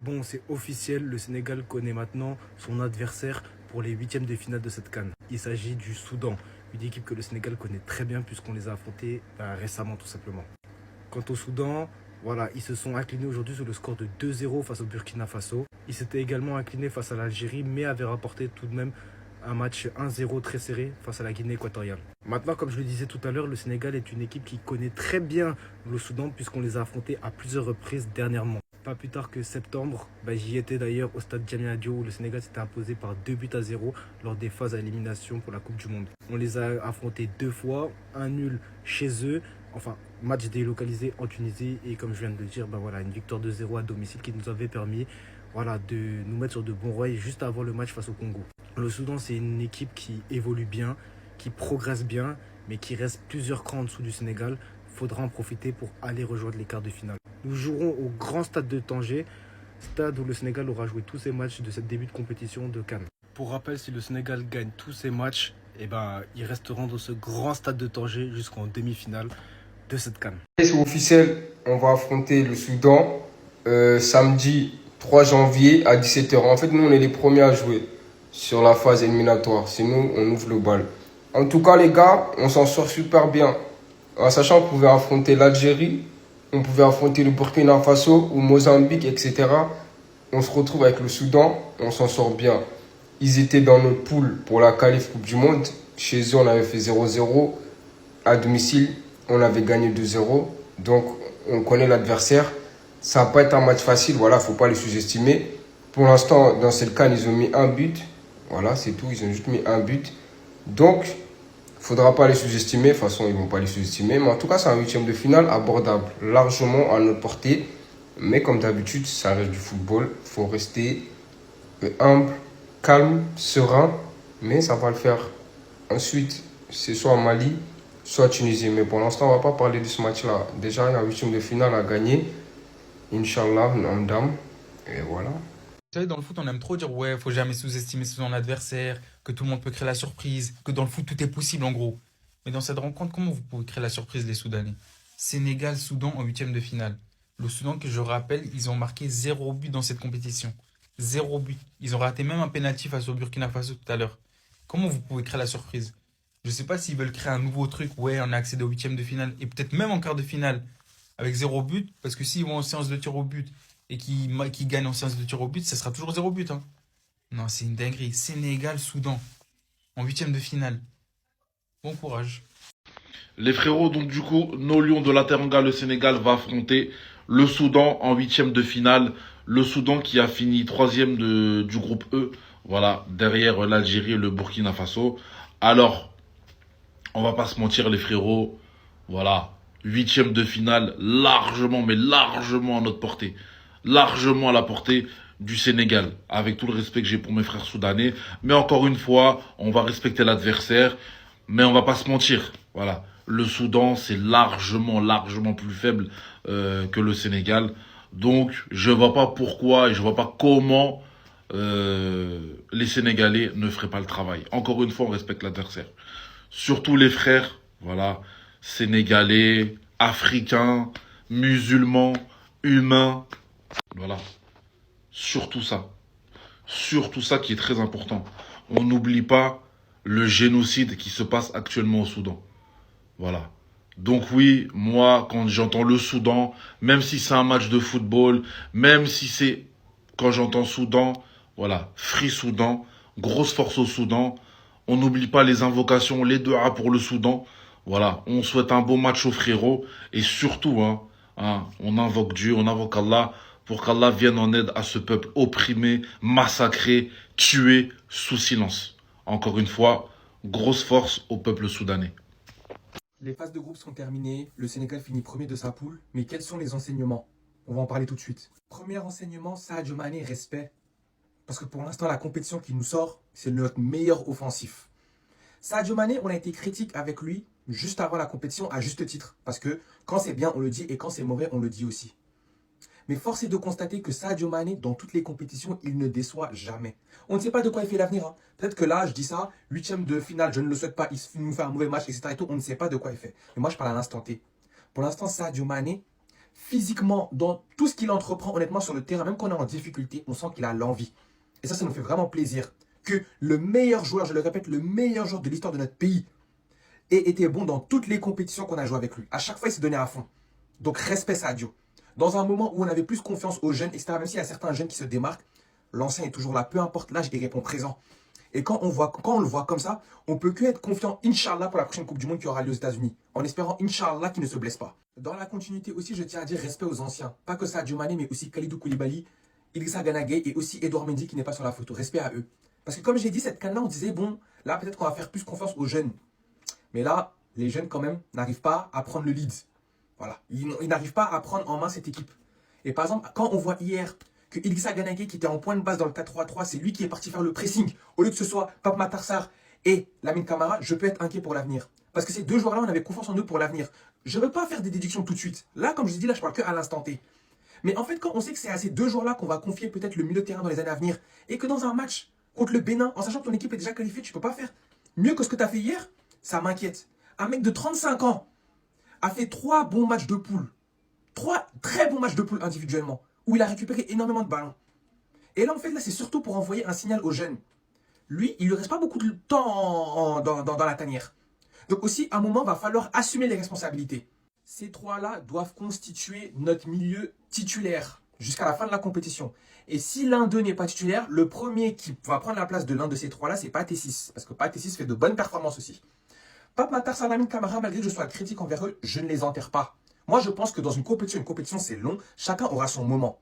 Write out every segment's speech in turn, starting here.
Bon, c'est officiel, le Sénégal connaît maintenant son adversaire pour les huitièmes de finale de cette CAN. Il s'agit du Soudan, une équipe que le Sénégal connaît très bien puisqu'on les a affrontés récemment tout simplement. Quant au Soudan, voilà, ils se sont inclinés aujourd'hui sur le score de 2-0 face au Burkina Faso. Ils s'étaient également inclinés face à l'Algérie mais avaient rapporté tout de même un match 1-0 très serré face à la Guinée équatoriale. Maintenant, comme je le disais tout à l'heure, le Sénégal est une équipe qui connaît très bien le Soudan puisqu'on les a affrontés à plusieurs reprises dernièrement. Pas plus tard que septembre, j'y étais d'ailleurs au stade Djamia Diop où le Sénégal s'était imposé par 2-0 lors des phases à élimination pour la Coupe du Monde. On les a affrontés 2 fois, un nul chez eux, enfin match délocalisé en Tunisie et comme je viens de le dire, une victoire 2-0 à domicile qui nous avait permis de nous mettre sur de bons rails juste avant le match face au Congo. Le Soudan, c'est une équipe qui évolue bien, qui progresse bien, mais qui reste plusieurs crans en dessous du Sénégal. Il faudra en profiter pour aller rejoindre les quarts de finale. Nous jouerons au grand stade de Tanger, stade où le Sénégal aura joué tous ses matchs de cette début de compétition de CAN. Pour rappel, si le Sénégal gagne tous ses matchs, ils resteront dans ce grand stade de Tanger jusqu'en demi-finale de cette CAN. C'est officiel, on va affronter le Soudan samedi 3 janvier à 17h. En fait, nous, on est les premiers à jouer sur la phase éliminatoire. C'est nous, on ouvre le bal. En tout cas, les gars, on s'en sort super bien. En sachant qu'on pouvait affronter l'Algérie, on pouvait affronter le Burkina Faso ou Mozambique, etc. On se retrouve avec le Soudan, on s'en sort bien. Ils étaient dans notre poule pour la qualif Coupe du Monde. Chez eux, on avait fait 0-0. À domicile, on avait gagné 2-0. Donc, on connaît l'adversaire. Ça va pas être un match facile, voilà, faut pas les sous-estimer. Pour l'instant, dans cette CAN, ils ont mis un but. Voilà, c'est tout, ils ont juste mis un but. Donc, faudra pas les sous-estimer. De toute façon, ils vont pas les sous-estimer. Mais en tout cas, c'est un huitième de finale abordable, largement à notre portée. Mais comme d'habitude, ça reste du football. Il faut rester humble, calme, serein. Mais ça va le faire. Ensuite, c'est soit Mali, soit Tunisie. Mais pour l'instant, on va pas parler de ce match-là. Déjà, il y a un huitième de finale à gagner. Inch'Allah, Namdam. Et voilà. Vous savez, dans le foot, on aime trop dire ouais, faut jamais sous-estimer son adversaire, que tout le monde peut créer la surprise, que dans le foot, tout est possible en gros. Mais dans cette rencontre, comment vous pouvez créer la surprise, les Soudanais? Sénégal-Soudan en huitième de finale. Le Soudan, que je rappelle, ils ont marqué 0 but dans cette compétition. 0 but. Ils ont raté même un pénalty face au Burkina Faso tout à l'heure. Comment vous pouvez créer la surprise? Je sais pas s'ils veulent créer un nouveau truc, ouais, on a accédé au huitième de finale, et peut-être même en quart de finale, avec 0 but, parce que s'ils vont en séance de tir au but, et qui gagne en séance de tir au but, ça sera toujours 0 but. Hein. Non, c'est une dinguerie. Sénégal-Soudan, en huitième de finale. Bon courage. Les frérots, donc du coup, nos Lions de la Teranga, le Sénégal va affronter le Soudan en huitième de finale. Le Soudan qui a fini troisième du groupe E, voilà, derrière l'Algérie et le Burkina Faso. Alors, on va pas se mentir les frérots, voilà, huitième de finale, largement, mais largement à notre portée. Largement à la portée du Sénégal, avec tout le respect que j'ai pour mes frères soudanais. Mais encore une fois, on va respecter l'adversaire, mais on va pas se mentir. Voilà, le Soudan, c'est largement, largement plus faible que le Sénégal. Donc, je vois pas pourquoi et je vois pas comment les Sénégalais ne feraient pas le travail. Encore une fois, on respecte l'adversaire. Surtout les frères, voilà, Sénégalais, Africains, musulmans, humains. Voilà. Surtout ça. Surtout ça qui est très important. On n'oublie pas le génocide qui se passe actuellement au Soudan. Voilà. Donc oui, moi, quand j'entends le Soudan, même si c'est un match de football, même si c'est, quand j'entends Soudan, voilà, Free Soudan, grosse force au Soudan, on n'oublie pas les invocations, les duas pour le Soudan. Voilà, on souhaite un beau match aux frérots. Et surtout, on invoque Dieu, on invoque Allah, pour qu'Allah vienne en aide à ce peuple opprimé, massacré, tué, sous silence. Encore une fois, grosse force au peuple soudanais. Les phases de groupe sont terminées, le Sénégal finit premier de sa poule, mais quels sont les enseignements? On va en parler tout de suite. Premier enseignement, Sadio Mané, respect. Parce que pour l'instant, la compétition qui nous sort, c'est notre meilleur offensif. Sadio Mané, on a été critique avec lui juste avant la compétition à juste titre. Parce que quand c'est bien, on le dit, et quand c'est mauvais, on le dit aussi. Mais force est de constater que Sadio Mané, dans toutes les compétitions, il ne déçoit jamais. On ne sait pas de quoi il fait l'avenir. Hein. Peut-être que là, je dis ça, huitième de finale, je ne le souhaite pas, il nous fait un mauvais match, etc. Et tout, on ne sait pas de quoi il fait. Mais moi, je parle à l'instant T. Pour l'instant, Sadio Mané physiquement, dans tout ce qu'il entreprend, honnêtement, sur le terrain, même quand on est en difficulté, on sent qu'il a l'envie. Et ça nous fait vraiment plaisir. Que le meilleur joueur, je le répète, le meilleur joueur de l'histoire de notre pays ait été bon dans toutes les compétitions qu'on a joué avec lui. À chaque fois, il s'est donné à fond. Donc, respect Sadio. Dans un moment où on avait plus confiance aux jeunes, etc., même s'il y a certains jeunes qui se démarquent, l'ancien est toujours là, peu importe l'âge, il répond présent. Et quand on le voit comme ça, on peut que être confiant, Inch'Allah, pour la prochaine Coupe du Monde qui aura lieu aux États-Unis. En espérant, Inch'Allah, qu'il ne se blesse pas. Dans la continuité aussi, je tiens à dire respect aux anciens. Pas que Sadio Mané, mais aussi Kalidou Koulibaly, Idrissa Gana Gueye et aussi Edouard Mendy qui n'est pas sur la photo. Respect à eux. Parce que comme j'ai dit, cette CAN-là, on disait, bon, là, peut-être qu'on va faire plus confiance aux jeunes. Mais là, les jeunes, quand même, n'arrivent pas à prendre le lead. Voilà. Ils n'arrivent pas à prendre en main cette équipe. Et par exemple, quand on voit hier que Idrissa Gana Gueye, qui était en point de base dans le 4-3-3, c'est lui qui est parti faire le pressing, au lieu que ce soit Pape Matar Sarr et Lamine Camara, je peux être inquiet pour l'avenir. Parce que ces deux joueurs-là, on avait confiance en eux pour l'avenir. Je ne veux pas faire des déductions tout de suite. Là, comme je vous dis, là, je parle que à l'instant T. Mais en fait, quand on sait que c'est à ces deux joueurs-là qu'on va confier peut-être le milieu de terrain dans les années à venir, et que dans un match contre le Bénin, en sachant que ton équipe est déjà qualifiée, tu ne peux pas faire mieux que ce que tu as fait hier, ça m'inquiète. Un mec de 35 ans a fait 3 bons matchs de poule. 3 très bons matchs de poule individuellement, où il a récupéré énormément de ballons. Et là, en fait, là, c'est surtout pour envoyer un signal aux jeunes. Lui, il ne lui reste pas beaucoup de temps dans la tanière. Donc aussi, à un moment, il va falloir assumer les responsabilités. Ces trois-là doivent constituer notre milieu titulaire jusqu'à la fin de la compétition. Et si l'un d'eux n'est pas titulaire, le premier qui va prendre la place de l'un de ces trois-là, c'est Pathé Ciss. Parce que Pathé Ciss fait de bonnes performances aussi. Pape Matar Sarr, Lamine Camara, malgré que je sois critique envers eux, je ne les enterre pas. Moi, je pense que dans une compétition c'est long, chacun aura son moment.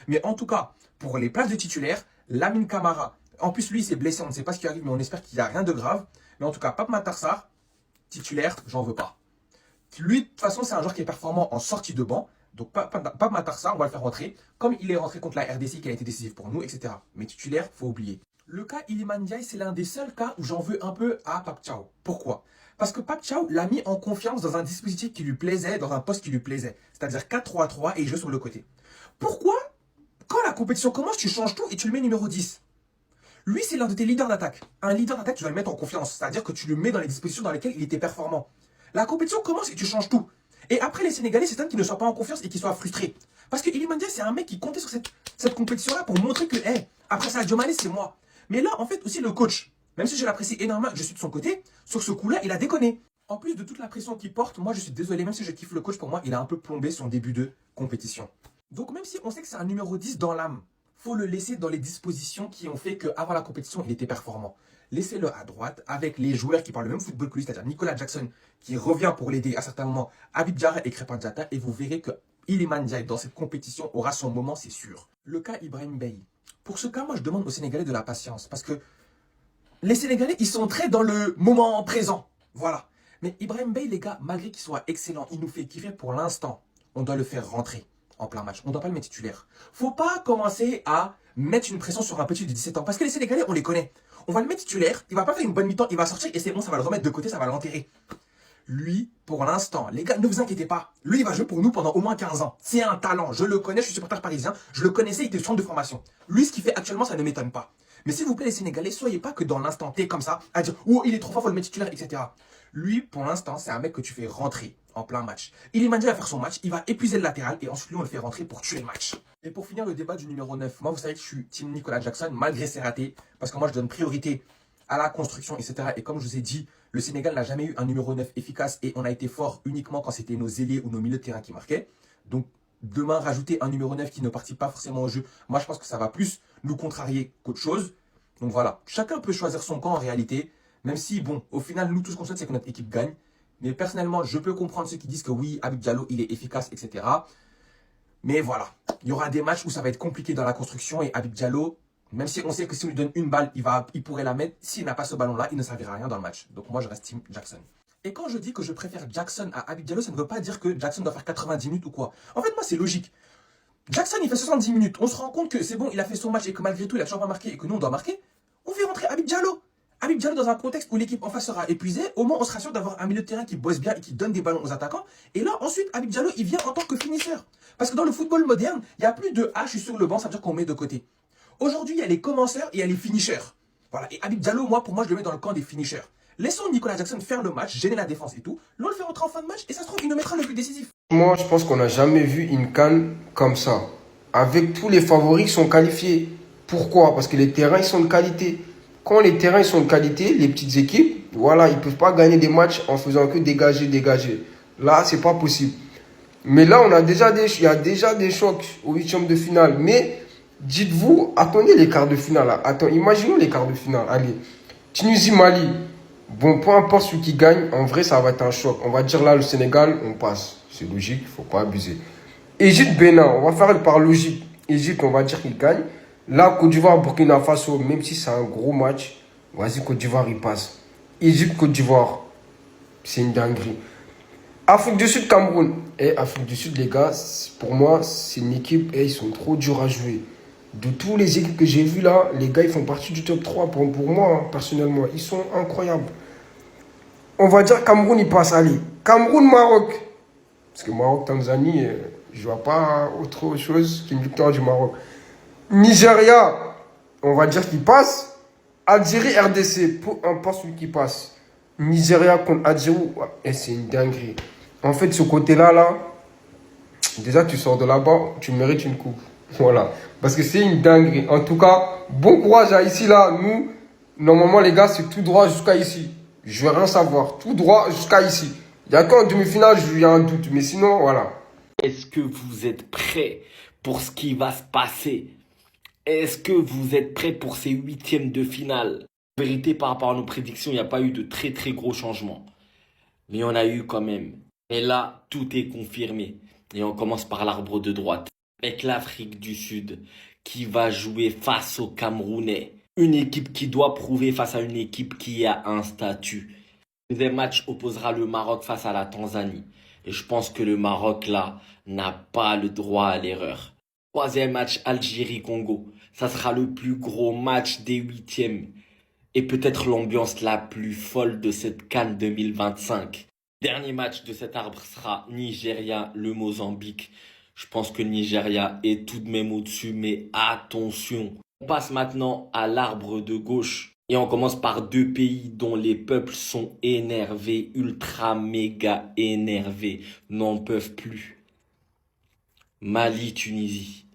Mais en tout cas, pour les places de titulaires, Lamine Camara, en plus lui il s'est blessé, on ne sait pas ce qui arrive, mais on espère qu'il n'y a rien de grave. Mais en tout cas, Pape Matar Sarr, titulaire, j'en veux pas. Lui, de toute façon, c'est un joueur qui est performant en sortie de banc. Donc, Pape Matar Sarr, on va le faire rentrer. Comme il est rentré contre la RDC, qui a été décisif pour nous, etc. Mais titulaire, faut oublier. Le cas Iliman Ndiaye, c'est l'un des seuls cas où j'en veux un peu à Pape Thiaw. Pourquoi? Parce que Pape Thiaw l'a mis en confiance dans un dispositif qui lui plaisait, dans un poste qui lui plaisait. C'est-à-dire 4-3-3 et il joue sur le côté. Pourquoi, quand la compétition commence, tu changes tout et tu le mets numéro 10? Lui, c'est l'un de tes leaders d'attaque. Un leader d'attaque, tu dois le mettre en confiance. C'est-à-dire que tu le mets dans les dispositions dans lesquelles il était performant. La compétition commence et tu changes tout. Et après, les Sénégalais, c'est un qui ne soit pas en confiance et qui soit frustré. Parce que Iliman Ndiaye, c'est un mec qui comptait sur cette compétition-là pour montrer que, hey, après Sadio Mané, c'est moi. Mais là, en fait, aussi le coach, même si je l'apprécie énormément, je suis de son côté, sur ce coup-là, il a déconné. En plus de toute la pression qu'il porte, moi, je suis désolé, même si je kiffe le coach, pour moi, il a un peu plombé son début de compétition. Donc, même si on sait que c'est un numéro 10 dans l'âme, faut le laisser dans les dispositions qui ont fait qu'avant la compétition, il était performant. Laissez-le à droite avec les joueurs qui parlent le même football que lui, c'est-à-dire Nicolas Jackson qui revient pour l'aider à certains moments, Habib Diarra et Krépin Diatta, et vous verrez que Iliman Ndiaye dans cette compétition aura son moment, c'est sûr. Le cas Ibrahim Bey. Pour ce cas, moi je demande aux Sénégalais de la patience parce que les Sénégalais, ils sont très dans le moment présent. Voilà. Mais Ibrahim Bey, les gars, malgré qu'il soit excellent, il nous fait kiffer pour l'instant. On doit le faire rentrer en plein match. On ne doit pas le mettre titulaire. Faut pas commencer à mettre une pression sur un petit de 17 ans. Parce que les Sénégalais, on les connaît. On va le mettre titulaire, il va pas faire une bonne mi-temps, il va sortir et c'est bon, ça va le remettre de côté, ça va l'enterrer. Lui, pour l'instant, les gars, ne vous inquiétez pas. Lui, il va jouer pour nous pendant au moins 15 ans. C'est un talent, je le connais, je suis supporter parisien, je le connaissais, il était centre de formation. Lui, ce qu'il fait actuellement, ça ne m'étonne pas. Mais s'il vous plaît, les Sénégalais, soyez pas que dans l'instant T comme ça, à dire, oh, il est trop fort, faut le mettre titulaire, etc. Lui, pour l'instant, c'est un mec que tu fais rentrer en plein match. Iliman Ndiaye va faire son match, il va épuiser le latéral et ensuite, lui, on le fait rentrer pour tuer le match. Et pour finir le débat du numéro 9, moi, vous savez que je suis team Nicolas Jackson, malgré ses ratés, parce que moi, je donne priorité à la construction, etc. Et comme je vous ai dit, le Sénégal n'a jamais eu un numéro 9 efficace et on a été fort uniquement quand c'était nos ailiers ou nos milieux de terrain qui marquaient. Donc, demain, rajouter un numéro 9 qui ne participe pas forcément au jeu, moi, je pense que ça va plus nous contrarier qu'autre chose. Donc voilà, chacun peut choisir son camp en réalité, même si, bon, au final, nous, tout ce qu'on souhaite, c'est que notre équipe gagne. Mais personnellement, je peux comprendre ceux qui disent que oui, Habib Diallo, il est efficace, etc. Mais voilà, il y aura des matchs où ça va être compliqué dans la construction et Habib Diallo, même si on sait que si on lui donne une balle, il pourrait la mettre. S'il n'a pas ce ballon-là, il ne servira à rien dans le match. Donc moi, je reste team Jackson. Et quand je dis que je préfère Jackson à Habib Diallo, ça ne veut pas dire que Jackson doit faire 90 minutes ou quoi. En fait, moi, c'est logique. Jackson, il fait 70 minutes. On se rend compte que c'est bon, il a fait son match et que malgré tout, il a toujours pas marqué et que nous, on doit marquer. On fait rentrer Habib Diallo. Habib Diallo, dans un contexte où l'équipe en face sera épuisée, au moins, on se rassure d'avoir un milieu de terrain qui bosse bien et qui donne des ballons aux attaquants. Et là, ensuite, Habib Diallo, il vient en tant que finisseur. Parce que dans le football moderne, il n'y a plus de je suis sur le banc, ça veut dire qu'on met de côté. Aujourd'hui, il y a les commenceurs et il y a les finishers. Voilà. Et Habib Diallo, pour moi, je le mets dans le camp des finishers. Laissons Nicolas Jackson faire le match, gêner la défense et tout. Là, on le fait rentrer en fin de match et ça se trouve, il nous mettra le but décisif. Moi, je pense qu'on n'a jamais vu une CAN comme ça. Avec tous les favoris qui sont qualifiés. Pourquoi? Parce que les terrains, ils sont de qualité. Quand les terrains ils sont de qualité, les petites équipes, voilà, ils ne peuvent pas gagner des matchs en faisant que dégager, dégager. Là, c'est pas possible. Mais là, il y a déjà des chocs au huitième de finale. Mais dites-vous, attendez les quarts de finale. Là. Imaginons les quarts de finale. Allez, Tunisie-Mali. Bon, peu importe celui qui gagne, en vrai, ça va être un choc. On va dire là, le Sénégal, on passe. C'est logique, il ne faut pas abuser. Égypte-Bénin, on va faire par logique. Égypte, on va dire qu'il gagne. Là, Côte d'Ivoire, Burkina Faso, même si c'est un gros match, vas-y, Côte d'Ivoire, il passe. Égypte, Côte d'Ivoire, c'est une dinguerie. Afrique du Sud, Cameroun. Afrique du Sud, les gars, pour moi, c'est une équipe, ils sont trop durs à jouer. De tous les équipes que j'ai vues là, les gars, ils font partie du top 3 pour moi, hein, personnellement. Ils sont incroyables. On va dire Cameroun, il passe. Allez, Cameroun-Maroc. Parce que Maroc-Tanzanie, je ne vois pas autre chose qu'une victoire du Maroc. Nigeria, on va dire qu'il passe. Algérie, RDC, peu importe celui qui passe. Nigeria contre Algérie, c'est une dinguerie. En fait, ce côté-là, déjà, tu sors de là-bas, tu mérites une coupe. Voilà. Parce que c'est une dinguerie. En tout cas, bon courage à ici, là. Nous, normalement, les gars, c'est tout droit jusqu'à ici. Je ne veux rien savoir. Tout droit jusqu'à ici. Il n'y a qu'en demi-finale, il y a un doute. Mais sinon, voilà. Est-ce que vous êtes prêts pour ce qui va se passer? Est-ce que vous êtes prêts pour ces huitièmes de finale? En vérité, par rapport à nos prédictions, il n'y a pas eu de très très gros changements. Mais il y en a eu quand même. Et là, tout est confirmé. Et on commence par l'arbre de droite. Avec l'Afrique du Sud qui va jouer face aux Camerounais. Une équipe qui doit prouver face à une équipe qui a un statut. Le deuxième match opposera le Maroc face à la Tanzanie. Et je pense que le Maroc, là, n'a pas le droit à l'erreur. Troisième match, Algérie-Congo. Ça sera le plus gros match des huitièmes. Et peut-être l'ambiance la plus folle de cette CAN 2025. Dernier match de cet arbre sera Nigeria-le Mozambique. Je pense que Nigeria est tout de même au-dessus, mais attention. On passe maintenant à l'arbre de gauche. Et on commence par deux pays dont les peuples sont énervés, ultra méga énervés, n'en peuvent plus. Mali-Tunisie.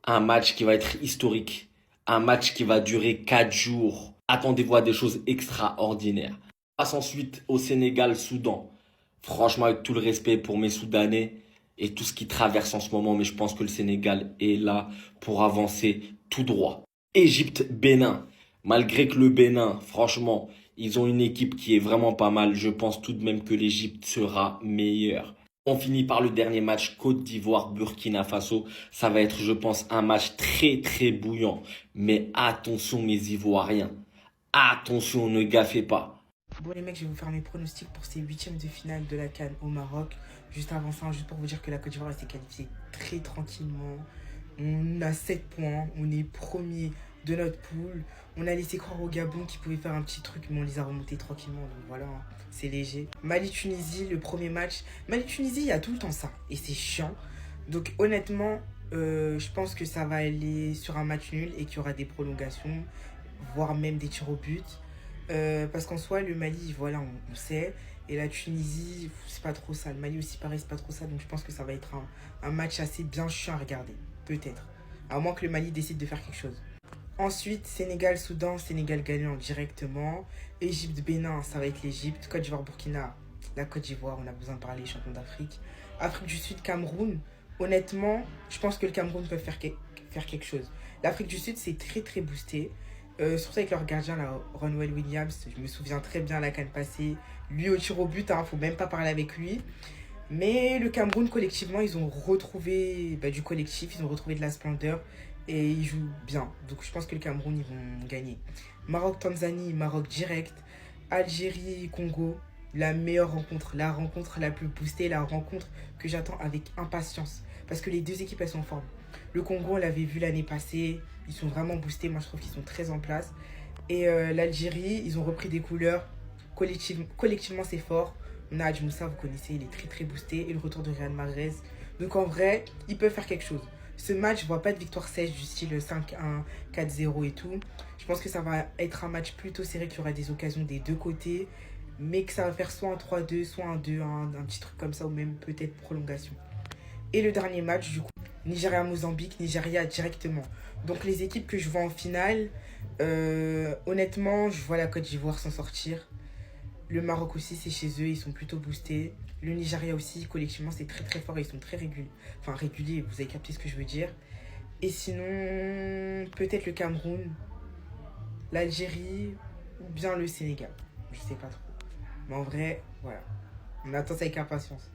Un match qui va être historique. Un match qui va durer 4 jours. Attendez-vous à des choses extraordinaires. On passe ensuite au Sénégal-Soudan. Franchement, avec tout le respect pour mes Soudanais et tout ce qui traverse en ce moment, mais je pense que le Sénégal est là pour avancer tout droit. Égypte-Bénin. Malgré que le Bénin, franchement, ils ont une équipe qui est vraiment pas mal, je pense tout de même que l'Égypte sera meilleure. On finit par le dernier match, Côte d'Ivoire-Burkina Faso. Ça va être, je pense, un match très très bouillant. Mais attention mes Ivoiriens, attention, ne gaffez pas. Bon les mecs, je vais vous faire mes pronostics pour ces huitièmes de finale de la CAN au Maroc. Juste avant ça, juste pour vous dire que la Côte d'Ivoire s'est qualifiée très tranquillement. On a 7 points, on est premier de notre poule. On a laissé croire au Gabon qu'ils pouvaient faire un petit truc, mais on les a remontés tranquillement. Donc voilà, c'est léger. Mali-Tunisie, le premier match. Mali-Tunisie, il y a tout le temps ça. Et c'est chiant. Donc honnêtement, je pense que ça va aller sur un match nul et qu'il y aura des prolongations, voire même des tirs au but. Parce qu'en soi, le Mali, voilà, on sait. Et la Tunisie, c'est pas trop ça. Le Mali aussi, pareil, c'est pas trop ça. Donc je pense que ça va être un match assez bien chiant à regarder. Peut-être. À moins que le Mali décide de faire quelque chose. Ensuite, Sénégal-Soudan, Sénégal gagnant directement. Égypte-Bénin, ça va être l'Égypte. Côte d'Ivoire-Burkina, la Côte d'Ivoire, on a besoin de parler, champion d'Afrique. Afrique du Sud, Cameroun. Honnêtement, je pense que le Cameroun peut faire quelque chose. L'Afrique du Sud, c'est très très boosté. Surtout avec leur gardien, là, Ronwell Williams. Je me souviens très bien la CAN passée. Lui au tir au but, faut même pas parler avec lui. Mais le Cameroun, collectivement, ils ont retrouvé du collectif, ils ont retrouvé de la splendeur. Et ils jouent bien. Donc je pense que le Cameroun, ils vont gagner. Maroc-Tanzanie, Maroc direct. Algérie-Congo, la meilleure rencontre. La rencontre la plus boostée, la rencontre que j'attends avec impatience. Parce que les deux équipes, elles sont en forme. Le Congo, on l'avait vu l'année passée. Ils sont vraiment boostés. Moi, je trouve qu'ils sont très en place. Et l'Algérie, ils ont repris des couleurs. Collectivement, c'est fort. On a Hadj Moussa, vous connaissez, il est très très boosté. Et le retour de Riyad Mahrez. Donc en vrai, ils peuvent faire quelque chose. ce match, je vois pas de victoire sèche du style 5-1, 4-0 et tout. Je pense que ça va être un match plutôt serré, qu'il y aura des occasions des deux côtés, mais que ça va faire soit un 3-2, soit un 2-1, un petit truc comme ça, ou même peut-être prolongation. Et le dernier match, du coup, Nigeria-Mozambique, Nigeria directement. Donc les équipes que je vois en finale, honnêtement, je vois la Côte d'Ivoire s'en sortir. Le Maroc aussi, c'est chez eux, ils sont plutôt boostés. Le Nigeria aussi, collectivement, c'est très très fort, ils sont très réguliers. Enfin, réguliers, vous avez capté ce que je veux dire. Et sinon, peut-être le Cameroun, l'Algérie ou bien le Sénégal. Je sais pas trop. Mais en vrai, voilà. On attend ça avec impatience.